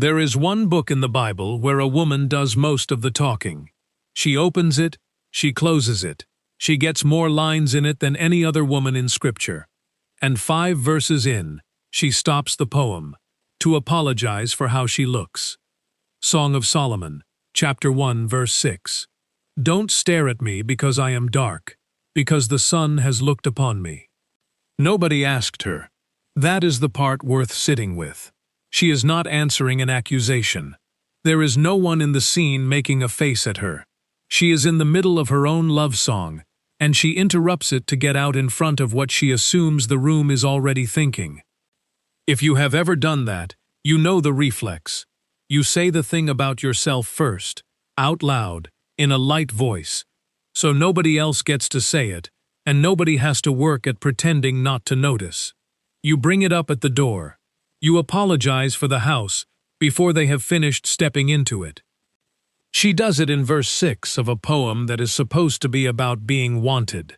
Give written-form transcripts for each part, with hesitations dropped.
There is one book in the Bible where a woman does most of the talking. She opens it, she closes it. She gets more lines in it than any other woman in Scripture. And 5 verses in, she stops the poem to apologize for how she looks. Song of Solomon, chapter 1, verse 6. Don't stare at me because I am dark, because the sun has looked upon me. Nobody asked her. That is the part worth sitting with. She is not answering an accusation. There is no one in the scene making a face at her. She is in the middle of her own love song, and she interrupts it to get out in front of what she assumes the room is already thinking. If you have ever done that, you know the reflex. You say the thing about yourself first, out loud, in a light voice, so nobody else gets to say it, and nobody has to work at pretending not to notice. You bring it up at the door. You apologize for the house before they have finished stepping into it. She does it in verse 6 of a poem that is supposed to be about being wanted.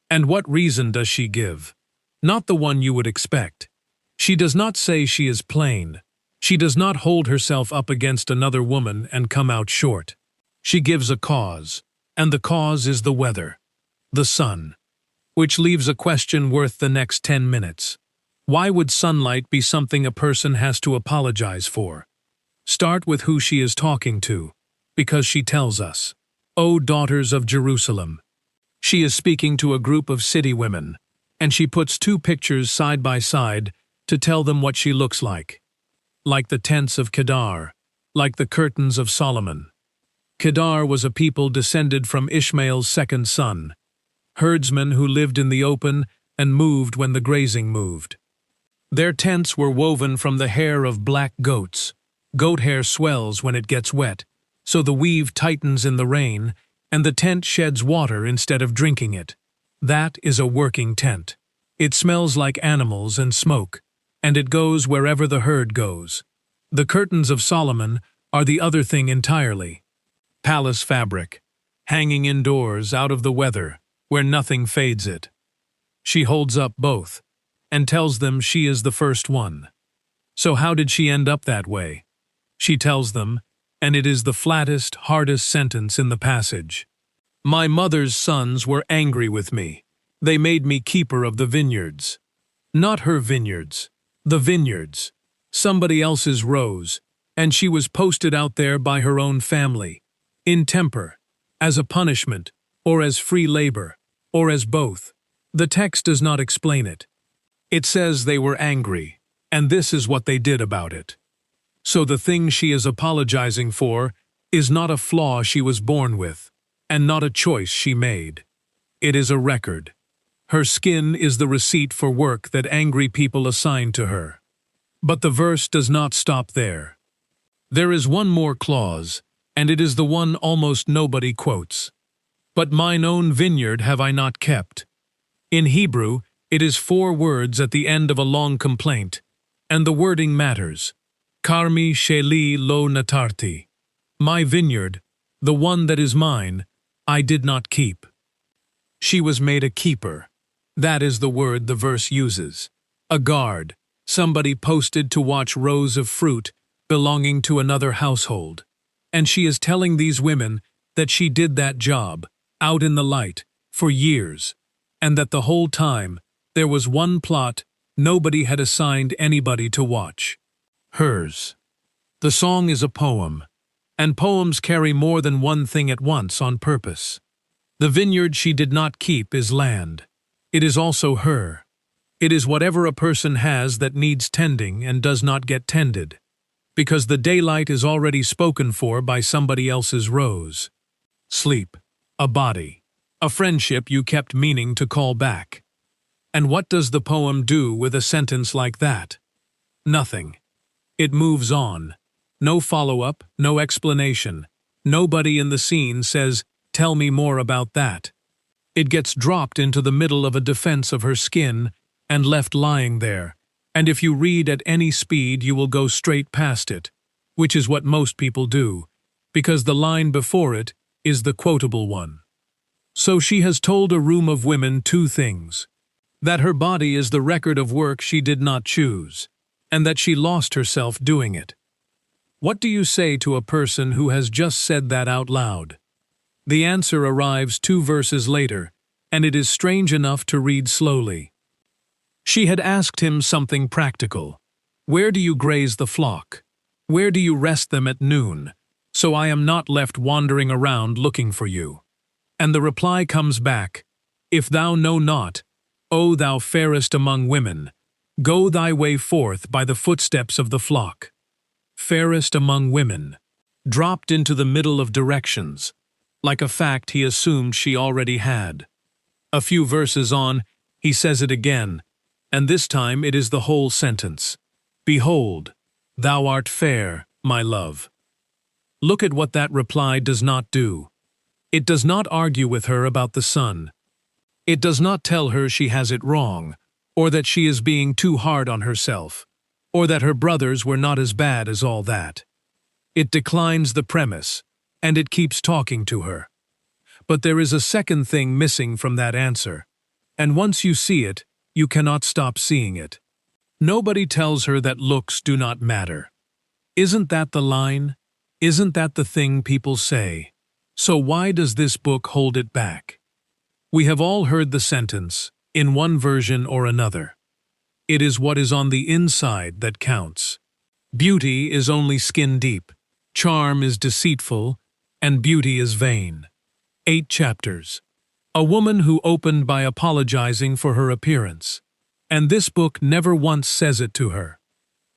And what reason does she give? Not the one you would expect. She does not say she is plain. She does not hold herself up against another woman and come out short. She gives a cause, and the cause is the weather, the sun, which leaves a question worth the next 10 minutes. Why would sunlight be something a person has to apologize for? Start with who she is talking to, because she tells us, "O daughters of Jerusalem." She is speaking to a group of city women, and she puts 2 pictures side by side to tell them what she looks like the tents of Kedar, like the curtains of Solomon. Kedar was a people descended from Ishmael's second son, herdsmen who lived in the open and moved when the grazing moved. Their tents were woven from the hair of black goats. Goat hair swells when it gets wet, so the weave tightens in the rain, and the tent sheds water instead of drinking it. That is a working tent. It smells like animals and smoke, and it goes wherever the herd goes. The curtains of Solomon are the other thing entirely. Palace fabric, hanging indoors out of the weather, where nothing fades it. She holds up both, and tells them she is the first one. So how did she end up that way? She tells them, and it is the flattest, hardest sentence in the passage. My mother's sons were angry with me. They made me keeper of the vineyards. Not her vineyards, the vineyards. Somebody else's rows, and she was posted out there by her own family, in temper, as a punishment, or as free labor, or as both. The text does not explain it. It says they were angry, and this is what they did about it. So the thing she is apologizing for is not a flaw she was born with, and not a choice she made. It is a record. Her skin is the receipt for work that angry people assigned to her. But the verse does not stop there. There is one more clause, and it is the one almost nobody quotes. But mine own vineyard have I not kept. In Hebrew, it is 4 words at the end of a long complaint, and the wording matters. Karmi, sheli, natarti. My vineyard, the one that is mine, I did not keep. She was made a keeper. That is the word the verse uses. A guard, somebody posted to watch rows of fruit belonging to another household. And she is telling these women that she did that job, out in the light, for years, and that the whole time, there was one plot nobody had assigned anybody to watch. Hers. The song is a poem, and poems carry more than one thing at once on purpose. The vineyard she did not keep is land. It is also her. It is whatever a person has that needs tending and does not get tended, because the daylight is already spoken for by somebody else's rose. Sleep, a body, a friendship you kept meaning to call back. And what does the poem do with a sentence like that? Nothing. It moves on. No follow-up, no explanation. Nobody in the scene says, "Tell me more about that." It gets dropped into the middle of a defense of her skin and left lying there, and if you read at any speed you will go straight past it, which is what most people do, because the line before it is the quotable one. So she has told a room of women 2 things: that her body is the record of work she did not choose, and that she lost herself doing it. What do you say to a person who has just said that out loud? The answer arrives 2 verses later, and it is strange enough to read slowly. She had asked him something practical. Where do you graze the flock? Where do you rest them at noon, so I am not left wandering around looking for you? And the reply comes back, If thou know not, O thou fairest among women, go thy way forth by the footsteps of the flock. Fairest among women, dropped into the middle of directions, like a fact he assumed she already had. A few verses on, he says it again, and this time it is the whole sentence. Behold, thou art fair, my love. Look at what that reply does not do. It does not argue with her about the sun. It does not tell her she has it wrong, or that she is being too hard on herself, or that her brothers were not as bad as all that. It declines the premise, and it keeps talking to her. But there is a second thing missing from that answer, and once you see it, you cannot stop seeing it. Nobody tells her that looks do not matter. Isn't that the line? Isn't that the thing people say? So why does this book hold it back? We have all heard the sentence, in one version or another. It is what is on the inside that counts. Beauty is only skin deep, charm is deceitful, and beauty is vain. 8 chapters. A woman who opened by apologizing for her appearance. And this book never once says it to her.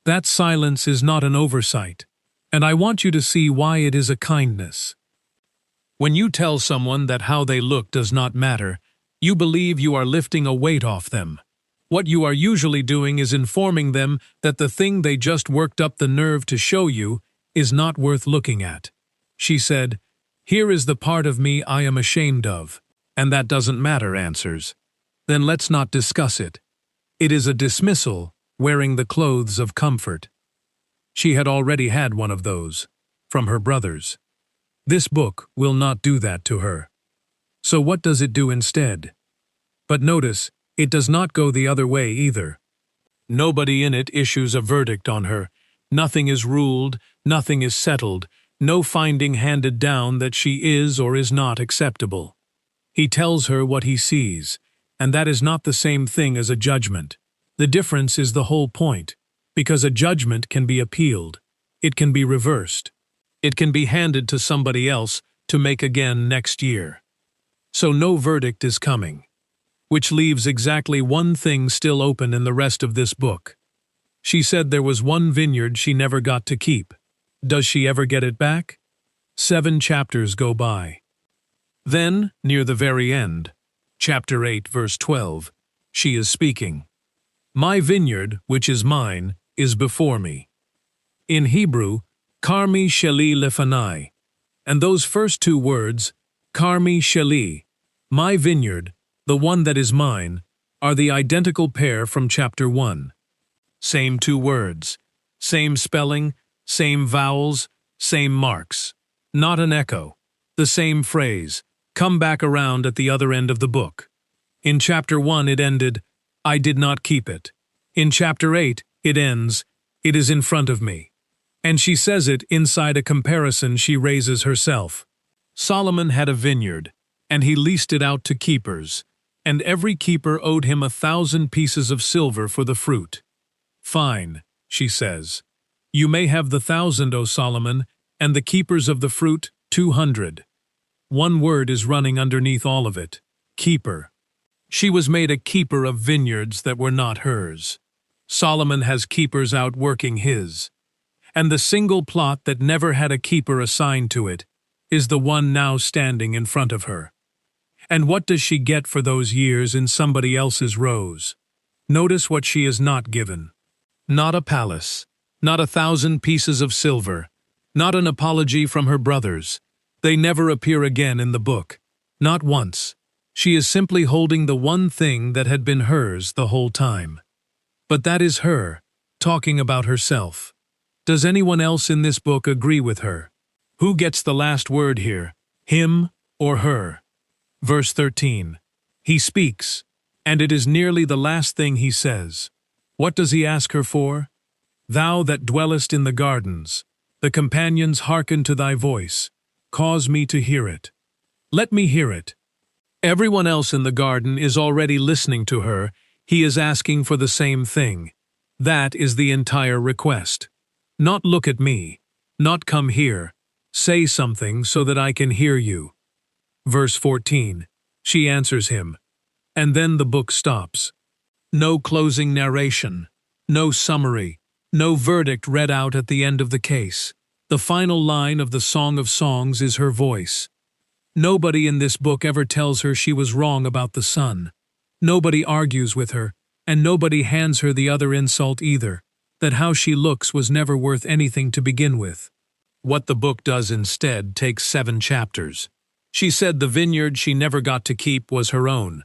That silence is not an oversight, and I want you to see why it is a kindness. When you tell someone that how they look does not matter, you believe you are lifting a weight off them. What you are usually doing is informing them that the thing they just worked up the nerve to show you is not worth looking at. She said, Here is the part of me I am ashamed of, and that doesn't matter, answers. Then let's not discuss it. It is a dismissal, wearing the clothes of comfort. She had already had one of those, from her brothers. This book will not do that to her. So what does it do instead? But notice, it does not go the other way either. Nobody in it issues a verdict on her. Nothing is ruled, nothing is settled, no finding handed down that she is or is not acceptable. He tells her what he sees, and that is not the same thing as a judgment. The difference is the whole point, because a judgment can be appealed. It can be reversed. It can be handed to somebody else to make again next year. So no verdict is coming, which leaves exactly one thing still open in the rest of this book. She said there was one vineyard she never got to keep. Does she ever get it back? 7 chapters go by. Then, near the very end, chapter 8, verse 12, she is speaking. My vineyard, which is mine, is before me. In Hebrew, karmi sheli lefanai, and those first 2 words, karmi sheli, my vineyard, the one that is mine, are the identical pair from chapter 1. Same 2 words, same spelling, same vowels, same marks. Not an echo. The same phrase, come back around at the other end of the book. In chapter 1 it ended, I did not keep it. In chapter 8 it ends, it is in front of me. And she says it inside a comparison she raises herself. Solomon had a vineyard, and he leased it out to keepers, and every keeper owed him 1,000 pieces of silver for the fruit. Fine, she says. You may have the 1,000, O Solomon, and the keepers of the fruit 200. One word is running underneath all of it, keeper. She was made a keeper of vineyards that were not hers. Solomon has keepers out working his. And the single plot that never had a keeper assigned to it is the one now standing in front of her. And what does she get for those years in somebody else's rows? Notice what she is not given. Not a palace, not 1,000 pieces of silver, not an apology from her brothers. They never appear again in the book. Not once. She is simply holding the one thing that had been hers the whole time. But that is her, talking about herself. Does anyone else in this book agree with her? Who gets the last word here, him or her? Verse 13. He speaks, and it is nearly the last thing he says. What does he ask her for? Thou that dwellest in the gardens, The companions hearken to thy voice. Cause me to hear it. Let me hear it. Everyone else in the garden is already listening to her. He is asking for the same thing. That is the entire request. Not look at me. Not come here. Say something so that I can hear you. Verse 14. She answers him. And then the book stops. No closing narration. No summary. No verdict read out at the end of the case. The final line of the Song of Songs is her voice. Nobody in this book ever tells her she was wrong about the sun. Nobody argues with her, and nobody hands her the other insult either, that how she looks was never worth anything to begin with. What the book does instead takes 7 chapters. She said the vineyard she never got to keep was her own,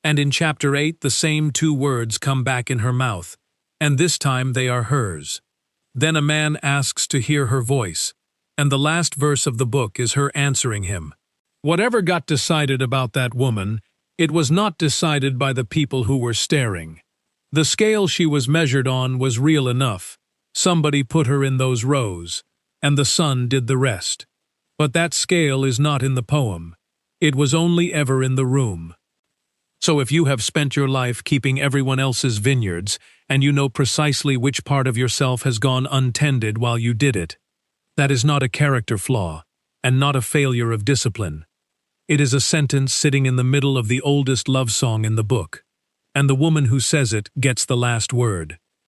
and in chapter 8 the same 2 words come back in her mouth, and this time they are hers. Then a man asks to hear her voice, and the last verse of the book is her answering him. Whatever got decided about that woman, it was not decided by the people who were staring. The scale she was measured on was real enough. Somebody put her in those rows, and the sun did the rest. But that scale is not in the poem. It was only ever in the room. So if you have spent your life keeping everyone else's vineyards, and you know precisely which part of yourself has gone untended while you did it, that is not a character flaw, and not a failure of discipline. It is a sentence sitting in the middle of the oldest love song in the book, and the woman who says it gets the last word.